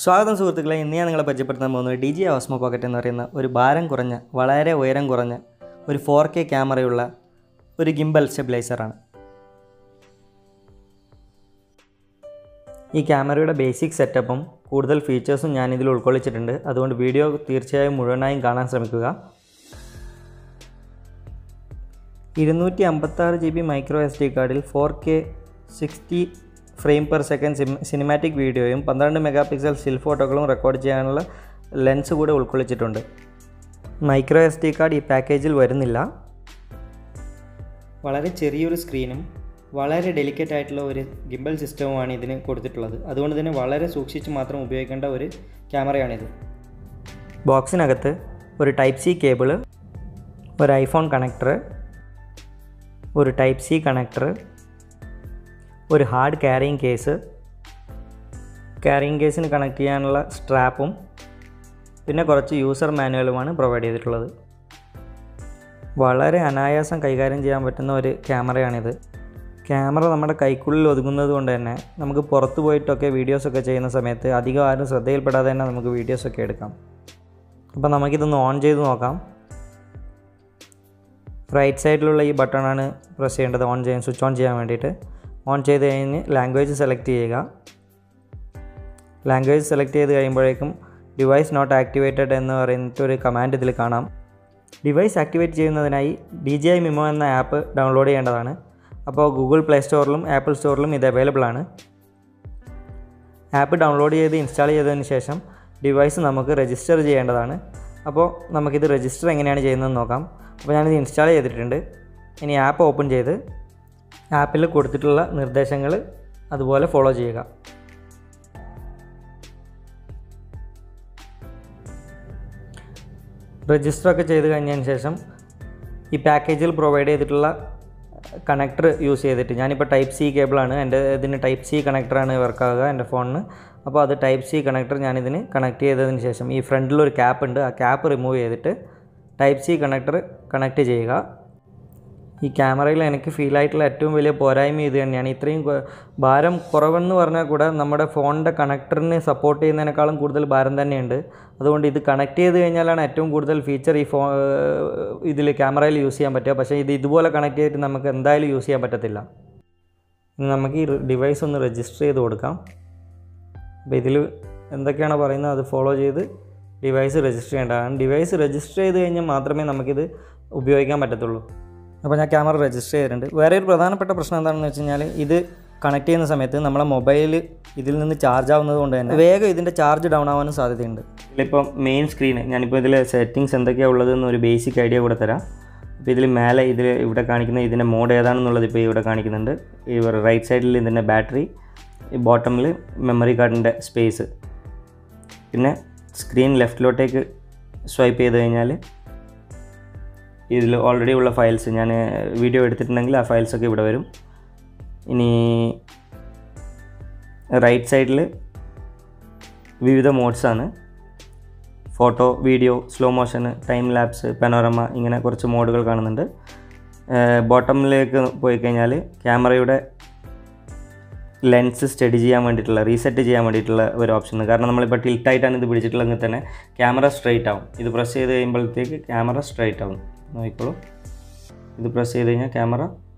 സ്വാഗതം സുഹൃത്തുക്കളെ. ഇന്ന് ഞാൻ നിങ്ങളെ പരിചയപ്പെടുത്താൻ പോകുന്നത് DJI Osmo Pocket എന്ന് പറയുന്ന ഒരു ഭാരം കുറഞ്ഞ, വളരെ ഉയരം കുറഞ്ഞ ഒരു 4K ക്യാമറയുള്ള ഒരു ഗിംബൽ സ്റ്റെബിലൈസറാണ്. ഈ ക്യാമറയുടെ ബേസിക് സെറ്റപ്പും കൂടുതൽ ഫീച്ചേഴ്സും ഞാനിതിൽ ഉൾക്കൊള്ളിച്ചിട്ടുണ്ട്. അതുകൊണ്ട് വീഡിയോ തീർച്ചയായും മുഴുവനായും കാണാൻ ശ്രമിക്കുക. 256 GB മൈക്രോ SD കാർഡിൽ 4K 60 frame per second cinematic വീഡിയോയും 12 മെഗാപിക്സൽ സ്റ്റിൽ ഫോട്ടോകളും റെക്കോർഡ് ചെയ്യാനുള്ള ലെൻസ് കൂടെ ഉൾക്കൊള്ളിച്ചിട്ടുണ്ട്. മൈക്രോ SD കാർഡ് ഈ പാക്കേജിൽ വരുന്നില്ല. വളരെ ചെറിയൊരു സ്ക്രീനും വളരെ ഡെലിക്കേറ്റ് ആയിട്ടുള്ള ഒരു ഗിംബൽ സിസ്റ്റവുമാണ് ഇതിന് കൊടുത്തിട്ടുള്ളത്. അതുകൊണ്ട് തന്നെ വളരെ സൂക്ഷിച്ച് മാത്രം ഉപയോഗിക്കേണ്ട ഒരു ക്യാമറയാണിത്. ബോക്സിനകത്ത് ഒരു Type C കേബിള്, ഒരു ഐഫോൺ കണക്ടർ, ഒരു Type C കണക്ടർ, ഒരു ഹാർഡ് ക്യാരിയിങ് കേസിന് കണക്ട് ചെയ്യാനുള്ള സ്ട്രാപ്പും പിന്നെ കുറച്ച് യൂസർ മാനുവലുമാണ് പ്രൊവൈഡ് ചെയ്തിട്ടുള്ളത്. വളരെ അനായാസം കൈകാര്യം ചെയ്യാൻ പറ്റുന്ന ഒരു ക്യാമറയാണിത്. ക്യാമറ നമ്മുടെ കൈക്കുള്ളിൽ ഒതുങ്ങുന്നത് കൊണ്ട് തന്നെ നമുക്ക് പുറത്ത് പോയിട്ടൊക്കെ വീഡിയോസൊക്കെ ചെയ്യുന്ന സമയത്ത് അധികം ആരും ശ്രദ്ധയിൽപ്പെടാതെ തന്നെ നമുക്ക് വീഡിയോസൊക്കെ എടുക്കാം. അപ്പോൾ നമുക്കിതൊന്ന് ഓൺ ചെയ്ത് നോക്കാം. റൈറ്റ് സൈഡിലുള്ള ഈ ബട്ടണാണ് പ്രസ് ചെയ്യേണ്ടത് സ്വിച്ച് ഓൺ ചെയ്യാൻ വേണ്ടിയിട്ട്. ഓൺ ചെയ്ത് കഴിഞ്ഞ് ലാംഗ്വേജ് സെലക്ട് ചെയ്യുക. ലാംഗ്വേജ് സെലക്ട് ചെയ്ത് കഴിയുമ്പോഴേക്കും ഡിവൈസ് നോട്ട് ആക്ടിവേറ്റഡ് എന്ന് പറയുന്നിട്ട് ഒരു കമാൻഡ് ഇതിൽ കാണാം. ഡിവൈസ് ആക്ടിവേറ്റ് ചെയ്യുന്നതിനായി DJI Mimo എന്ന ആപ്പ് ഡൗൺലോഡ് ചെയ്യേണ്ടതാണ്. അപ്പോൾ ഗൂഗിൾ പ്ലേ സ്റ്റോറിലും ആപ്പിൾ സ്റ്റോറിലും ഇത് അവൈലബിൾ ആണ്. ആപ്പ് ഡൗൺലോഡ് ചെയ്ത് ഇൻസ്റ്റാൾ ചെയ്തതിന് ശേഷം ഡിവൈസ് നമുക്ക് രജിസ്റ്റർ ചെയ്യേണ്ടതാണ്. അപ്പോൾ നമുക്കിത് രജിസ്റ്റർ എങ്ങനെയാണ് ചെയ്യുന്നതെന്ന് നോക്കാം. അപ്പോൾ ഞാനിത് ഇൻസ്റ്റാൾ ചെയ്തിട്ടുണ്ട്. ഇനി ആപ്പ് ഓപ്പൺ ചെയ്ത് ആപ്പിൽ കൊടുത്തിട്ടുള്ള നിർദ്ദേശങ്ങൾ അതുപോലെ ഫോളോ ചെയ്യുക. രജിസ്റ്ററൊക്കെ ചെയ്ത് കഴിഞ്ഞതിന് ശേഷം ഈ പാക്കേജിൽ പ്രൊവൈഡ് ചെയ്തിട്ടുള്ള കണക്ടർ യൂസ് ചെയ്തിട്ട്, ഞാനിപ്പോൾ Type C കേബിളാണ് എൻ്റെ ഇതിന് Type C കണക്ടറാണ് വർക്കാവുക എൻ്റെ ഫോണിന്. അപ്പോൾ അത് Type C കണക്ടർ ഞാനിതിന് കണക്ട് ചെയ്തതിന് ശേഷം ഈ ഫ്രണ്ടിലൊരു ക്യാപ്പ് ഉണ്ട്, ആ ക്യാപ്പ് റിമൂവ് ചെയ്തിട്ട് Type C കണക്ടർ കണക്ട് ചെയ്യുക. ഈ ക്യാമറയിൽ എനിക്ക് ഫീലായിട്ടുള്ള ഏറ്റവും വലിയ പോരായ്മ ഇത് തന്നെയാണ്. ഇത്രയും ഭാരം കുറവെന്ന് പറഞ്ഞാൽ കൂടെ നമ്മുടെ ഫോണിൻ്റെ കണക്ടറിന് സപ്പോർട്ട് ചെയ്യുന്നതിനേക്കാളും കൂടുതൽ ഭാരം തന്നെയുണ്ട്. അതുകൊണ്ട് ഇത് കണക്ട് ചെയ്ത് കഴിഞ്ഞാലാണ് ഏറ്റവും കൂടുതൽ ഫീച്ചർ ഈ ഇതിൽ ക്യാമറയിൽ യൂസ് ചെയ്യാൻ പറ്റുക. പക്ഷേ ഇതുപോലെ കണക്ട് ചെയ്തിട്ട് നമുക്ക് എന്തായാലും യൂസ് ചെയ്യാൻ പറ്റത്തില്ല. ഇനി നമുക്ക് ഈ ഡിവൈസ് ഒന്ന് രജിസ്റ്റർ ചെയ്ത് കൊടുക്കാം. അപ്പോൾ ഇതിൽ എന്തൊക്കെയാണ് പറയുന്നത് അത് ഫോളോ ചെയ്ത് ഡിവൈസ് രജിസ്റ്റർ ചെയ്യേണ്ടതാണ്. ഡിവൈസ് രജിസ്റ്റർ ചെയ്ത് കഴിഞ്ഞാൽ മാത്രമേ നമുക്കിത് ഉപയോഗിക്കാൻ പറ്റത്തുള്ളൂ. അപ്പോൾ ഞാൻ ക്യാമറ രജിസ്റ്റർ ചെയ്തിട്ടുണ്ട്. വേറെ ഒരു പ്രധാനപ്പെട്ട പ്രശ്നം എന്താണെന്ന് വെച്ച് കഴിഞ്ഞാൽ ഇത് കണക്ട് ചെയ്യുന്ന സമയത്ത് നമ്മളെ മൊബൈൽ ഇതിൽ നിന്ന് ചാർജ് ആവുന്നത് കൊണ്ട് തന്നെ വേഗം ഇതിൻ്റെ ചാർജ് ഡൗൺ ആവാനും സാധ്യതയുണ്ട്. ഇതിലിപ്പോൾ മെയിൻ സ്ക്രീൻ ഞാനിപ്പോൾ ഇതിൽ സെറ്റിങ്സ് എന്തൊക്കെയാണ് ഉള്ളതെന്ന് ഒരു ബേസിക് ഐഡിയ കൂടെ തരാം. അപ്പോൾ ഇതിൽ മേലെ ഇവിടെ കാണിക്കുന്ന ഇതിൻ്റെ മോഡ് ഏതാണെന്നുള്ളത് ഇപ്പോൾ ഇവിടെ കാണിക്കുന്നുണ്ട്. ഈ റൈറ്റ് സൈഡിൽ ഇതിൻ്റെ ബാറ്ററി, ഈ ബോട്ടമിൽ മെമ്മറി കാർഡിൻ്റെ സ്പേസ്, പിന്നെ സ്ക്രീൻ ലെഫ്റ്റിലോട്ടേക്ക് സ്വൈപ്പ് ചെയ്ത് കഴിഞ്ഞാൽ ഇതിൽ ഓൾറെഡി ഉള്ള ഫയൽസ്, ഞാൻ വീഡിയോ എടുത്തിട്ടുണ്ടെങ്കിൽ ആ ഫയൽസൊക്കെ ഇവിടെ വരും. ഇനി റൈറ്റ് സൈഡിൽ വിവിധ മോഡ്സാണ്. Photo, video, slow motion, time lapse, panorama, ഇങ്ങനെ കുറച്ച് മോഡുകൾ കാണുന്നുണ്ട്. ബോട്ടമിലേക്ക് പോയി കഴിഞ്ഞാൽ ക്യാമറയുടെ ലെൻസ് സ്റ്റഡി ചെയ്യാൻ വേണ്ടിയിട്ടുള്ള, റീസെറ്റ് ചെയ്യാൻ വേണ്ടിയിട്ടുള്ള ഒരു ഓപ്ഷൻ. കാരണം നമ്മളിപ്പോൾ ടിൽട്ടായിട്ടാണ് ഇത് പിടിച്ചിട്ടുള്ളതെങ്കിൽ തന്നെ ക്യാമറ സ്ട്രൈറ്റ് ആവും. ഇത് പ്രസ് ചെയ്ത് കഴിയുമ്പോഴത്തേക്ക് ക്യാമറ സ്ട്രൈറ്റ് ആവും. നോക്കിക്കോളൂ, ഇത് പ്രസ് ചെയ്ത് കഴിഞ്ഞാൽ ക്യാമറ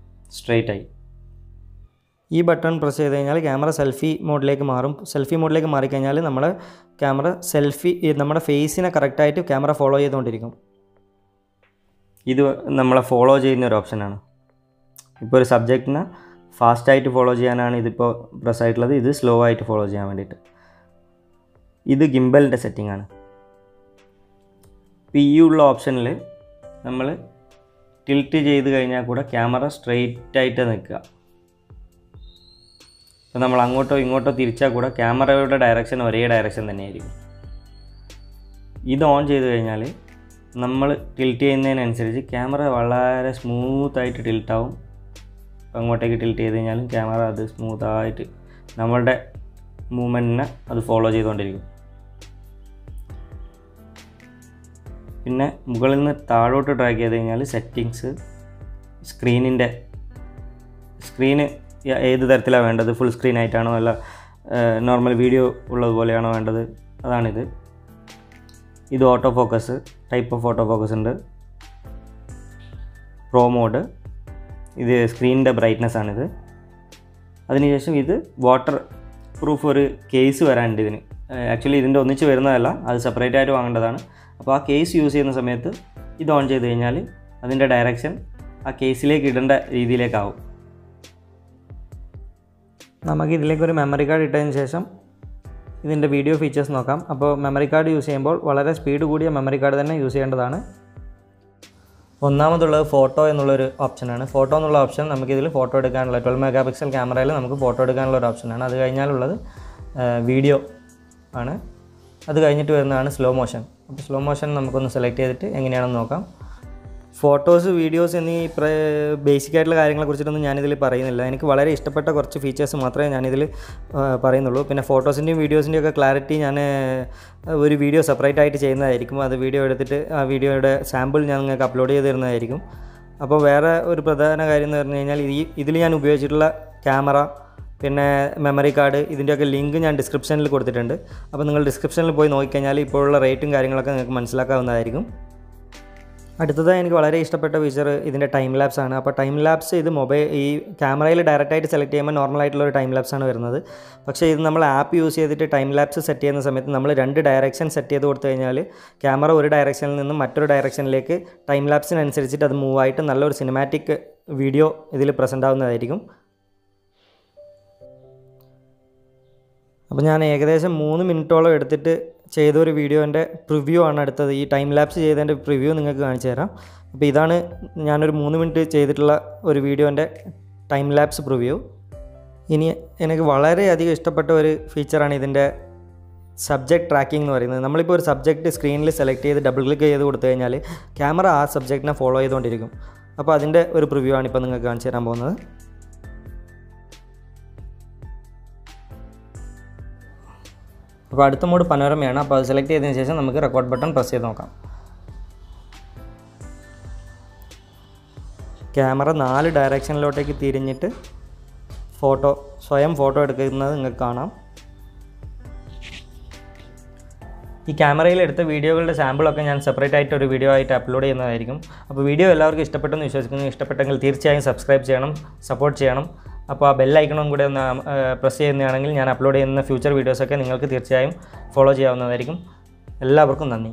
സ്ട്രൈറ്റ് ആയി. ഈ ബട്ടൺ പ്രസ് ചെയ്ത് കഴിഞ്ഞാൽ ക്യാമറ സെൽഫി മോഡിലേക്ക് മാറും. സെൽഫി മോഡിലേക്ക് മാറിക്കഴിഞ്ഞാൽ നമ്മുടെ ക്യാമറ നമ്മുടെ ഫേസിനെ കറക്റ്റായിട്ട് ക്യാമറ ഫോളോ ചെയ്തുകൊണ്ടിരിക്കും. ഇത് നമ്മളെ ഫോളോ ചെയ്യുന്ന ഒരു ഓപ്ഷനാണ്. ഇപ്പോൾ ഒരു സബ്ജക്റ്റിനെ ഫാസ്റ്റായിട്ട് ഫോളോ ചെയ്യാനാണ് ഇതിപ്പോൾ പ്രസ് ആയിട്ടുള്ളത്. ഇത് സ്ലോ ആയിട്ട് ഫോളോ ചെയ്യാൻ വേണ്ടിയിട്ട്. ഇത് ഗിംബലിൻ്റെ സെറ്റിംഗ് ആണ്. ഈ ഉള്ള ഓപ്ഷനിൽ നമ്മൾ ടിൽറ്റ് ചെയ്ത് കഴിഞ്ഞാൽ കൂടെ ക്യാമറ സ്ട്രെയിറ്റ് ആയിട്ട് നിൽക്കുക. അപ്പോൾ നമ്മൾ അങ്ങോട്ടോ ഇങ്ങോട്ടോ തിരിച്ചാൽ കൂടെ ക്യാമറയുടെ ഡയറക്ഷൻ ഒരേ ഡയറക്ഷൻ തന്നെയായിരിക്കും. ഇത് ഓൺ ചെയ്ത് കഴിഞ്ഞാൽ നമ്മൾ ടിൽറ്റ് ചെയ്യുന്നതിനനുസരിച്ച് ക്യാമറ വളരെ സ്മൂത്തായിട്ട് ടിൽറ്റാവും. അങ്ങോട്ടേക്ക് ടിൽറ്റ് ചെയ്ത് കഴിഞ്ഞാലും ക്യാമറ അത് സ്മൂത്തായിട്ട് നമ്മളുടെ മൂവ്മെൻറ്റിനെ അത് ഫോളോ ചെയ്തുകൊണ്ടിരിക്കും. പിന്നെ മുകളിൽ നിന്ന് താഴോട്ട് ഡ്രാഗ് ചെയ്ത് കഴിഞ്ഞാൽ സെറ്റിങ്സ്, സ്ക്രീന് ഏത് തരത്തിലാണ് വേണ്ടത്, ഫുൾ സ്ക്രീൻ ആയിട്ടാണോ അല്ല നോർമൽ വീഡിയോ ഉള്ളതുപോലെയാണോ വേണ്ടത്, അതാണിത്. ഇത് auto focus, type of auto focus ഉണ്ട്. പ്രോ മോഡ്, ഇത് സ്ക്രീനിൻ്റെ ബ്രൈറ്റ്നസ് ആണിത്. അതിനുശേഷം ഇത് വാട്ടർ പ്രൂഫ് ഒരു കേസ് വരാനുണ്ട് ഇതിന്. ആക്ച്വലി ഇതിൻ്റെ ഒന്നിച്ച് വരുന്നതല്ല, അത് സെപ്പറേറ്റ് ആയിട്ട് വാങ്ങേണ്ടതാണ്. അപ്പോൾ ആ കേസ് യൂസ് ചെയ്യുന്ന സമയത്ത് ഇത് ഓൺ ചെയ്ത് കഴിഞ്ഞാൽ അതിൻ്റെ ഡയറക്ഷൻ ആ കേസിലേക്ക് ഇടേണ്ട രീതിയിലേക്കാവും. നമുക്ക് ഇതിലേക്കൊരു മെമ്മറി കാർഡ് ഇട്ടതിന് ശേഷം ഇതിൻ്റെ വീഡിയോ ഫീച്ചേഴ്സ് നോക്കാം. അപ്പോൾ മെമ്മറി കാർഡ് യൂസ് ചെയ്യുമ്പോൾ വളരെ സ്പീഡ് കൂടിയ മെമ്മറി കാർഡ് തന്നെ യൂസ് ചെയ്യേണ്ടതാണ്. ഒന്നാമതുള്ളത് ഫോട്ടോ എന്നുള്ളൊരു ഓപ്ഷനാണ്. ഫോട്ടോ എന്നുള്ള ഓപ്ഷൻ നമുക്കിതിൽ ഫോട്ടോ എടുക്കാനുള്ള 12 മെഗാ പിക്സൽ ക്യാമറയിൽ നമുക്ക് ഫോട്ടോ എടുക്കാനുള്ള ഒരു ഓപ്ഷനാണ്. അത് കഴിഞ്ഞാലുള്ളത് വീഡിയോ ആണ്. അത് കഴിഞ്ഞിട്ട് വരുന്നതാണ് സ്ലോ മോഷൻ. അപ്പോൾ സ്ലോ മോഷൻ നമുക്കൊന്ന് സെലക്ട് ചെയ്തിട്ട് എങ്ങനെയാണെന്ന് നോക്കാം. ഫോട്ടോസ്, വീഡിയോസ് എന്നീ ബേസിക് ആയിട്ടുള്ള കാര്യങ്ങളെക്കുറിച്ചിട്ടൊന്നും ഞാനിതിൽ പറയുന്നില്ല. എനിക്ക് വളരെ ഇഷ്ടപ്പെട്ട കുറച്ച് ഫീച്ചേഴ്സ് മാത്രമേ ഞാനിതിൽ പറയുന്നുള്ളൂ. പിന്നെ ഫോട്ടോസിൻ്റെയും വീഡിയോസിൻ്റെയും ഒക്കെ ക്ലാരിറ്റി ഞാൻ ഒരു വീഡിയോ സെപ്പറേറ്റ് ആയിട്ട് ചെയ്യുന്നതായിരിക്കും. അത് വീഡിയോ എടുത്തിട്ട് ആ വീഡിയോയുടെ സാമ്പിൾ ഞാൻ നിങ്ങൾക്ക് അപ്ലോഡ് ചെയ്ത് തരുന്നതായിരിക്കും. അപ്പോൾ വേറെ ഒരു പ്രധാന കാര്യം എന്ന് പറഞ്ഞു കഴിഞ്ഞാൽ ഇതിൽ ഞാൻ ഉപയോഗിച്ചിട്ടുള്ള ക്യാമറ, പിന്നെ മെമ്മറി കാർഡ്, ഇതിൻ്റെയൊക്കെ ലിങ്ക് ഞാൻ ഡിസ്ക്രിപ്ഷനിൽ കൊടുത്തിട്ടുണ്ട്. അപ്പോൾ നിങ്ങൾ ഡിസ്ക്രിപ്ഷനിൽ പോയി നോക്കിക്കഴിഞ്ഞാൽ ഇപ്പോഴുള്ള റേറ്റും കാര്യങ്ങളൊക്കെ നിങ്ങൾക്ക് മനസ്സിലാക്കാവുന്നതായിരിക്കും. അടുത്തതായി എനിക്ക് വളരെ ഇഷ്ടപ്പെട്ട ഫീച്ചർ ഇതിൻ്റെ ടൈം ലാപ്സ് ആണ്. അപ്പോൾ ടൈം ലാപ്സ് ഇത് ഈ ക്യാമറയിൽ ഡയറക്റ്റായിട്ട് സെലക്ട് ചെയ്യുമ്പോൾ നോർമലായിട്ടുള്ളൊരു ടൈം ലാപ്സ് ആണ് വരുന്നത്. പക്ഷേ ഇത് നമ്മൾ ആപ്പ് യൂസ് ചെയ്തിട്ട് ടൈം ലാപ്സ് സെറ്റ് ചെയ്യുന്ന സമയത്ത് നമ്മൾ 2 ഡയറക്ഷൻ സെറ്റ് ചെയ്ത് കൊടുത്തു കഴിഞ്ഞാൽ ക്യാമറ ഒരു ഡയറക്ഷനിൽ നിന്നും മറ്റൊരു ഡയറക്ഷനിലേക്ക് ടൈം ലാപ്സിനനുസരിച്ചിട്ട് അത് മൂവ് ആയിട്ട് നല്ലൊരു സിനിമാറ്റിക് വീഡിയോ ഇതിൽ പ്രസൻ്റ് ആവുന്നതായിരിക്കും. അപ്പോൾ ഞാൻ ഏകദേശം 3 മിനിറ്റോളം എടുത്തിട്ട് ചെയ്തൊരു വീഡിയോൻ്റെ പ്രിവ്യൂ ആണ് അടുത്തത്. ഈ ടൈം ലാപ്സ് ചെയ്തതിൻ്റെ പ്രിവ്യൂ നിങ്ങൾക്ക് കാണിച്ചു തരാം. അപ്പോൾ ഇതാണ് ഞാനൊരു 3 മിനിറ്റ് ചെയ്തിട്ടുള്ള ഒരു വീഡിയോൻ്റെ ടൈം ലാപ്സ് പ്രിവ്യൂ. ഇനി എനിക്ക് വളരെയധികം ഇഷ്ടപ്പെട്ട ഒരു ഫീച്ചറാണ് ഇതിൻ്റെ സബ്ജക്റ്റ് ട്രാക്കിംഗ് എന്ന് പറയുന്നത്. നമ്മളിപ്പോൾ ഒരു സബ്ജക്റ്റ് സ്ക്രീനിൽ സെലക്ട് ചെയ്ത് ഡബിൾ ക്ലിക്ക് ചെയ്ത് കൊടുത്തു കഴിഞ്ഞാൽ ക്യാമറ ആ സബ്ജക്റ്റിനെ ഫോളോ ചെയ്തുകൊണ്ടിരിക്കും. അപ്പോൾ അതിൻ്റെ ഒരു പ്രിവ്യൂ ആണ് ഇപ്പോൾ നിങ്ങൾക്ക് കാണിച്ചു തരാൻ പോകുന്നത്. അപ്പോൾ അടുത്ത മോഡ് പനോരമയാണ്. അപ്പോൾ അത് സെലക്ട് ചെയ്തതിന് ശേഷം നമുക്ക് റെക്കോർഡ് ബട്ടൺ പ്രസ് ചെയ്ത് നോക്കാം. ക്യാമറ 4 ഡയറക്ഷനിലോട്ടേക്ക് തിരിഞ്ഞിട്ട് സ്വയം ഫോട്ടോ എടുക്കുന്നത് നിങ്ങൾക്ക് കാണാം. ഈ ക്യാമറയിൽ എടുത്ത വീഡിയോകളുടെ സാമ്പിളൊക്കെ ഞാൻ സെപ്പറേറ്റ് ആയിട്ട് ഒരു വീഡിയോ ആയിട്ട് അപ്ലോഡ് ചെയ്യുന്നതായിരിക്കും. അപ്പോൾ വീഡിയോ എല്ലാവർക്കും ഇഷ്ടപ്പെട്ടെന്ന് വിശ്വസിക്കുന്നു. ഇഷ്ടപ്പെട്ടെങ്കിൽ തീർച്ചയായും സബ്സ്ക്രൈബ് ചെയ്യണം, സപ്പോർട്ട് ചെയ്യണം. അപ്പോൾ ആ ബെൽ ഐക്കണും കൂടെ ഒന്ന് പ്രസ് ചെയ്യുന്നതാണെങ്കിൽ ഞാൻ അപ്ലോഡ് ചെയ്യുന്ന ഫ്യൂച്ചർ വീഡിയോസൊക്കെ നിങ്ങൾക്ക് തീർച്ചയായും ഫോളോ ചെയ്യാവുന്നതായിരിക്കും. എല്ലാവർക്കും നന്ദി.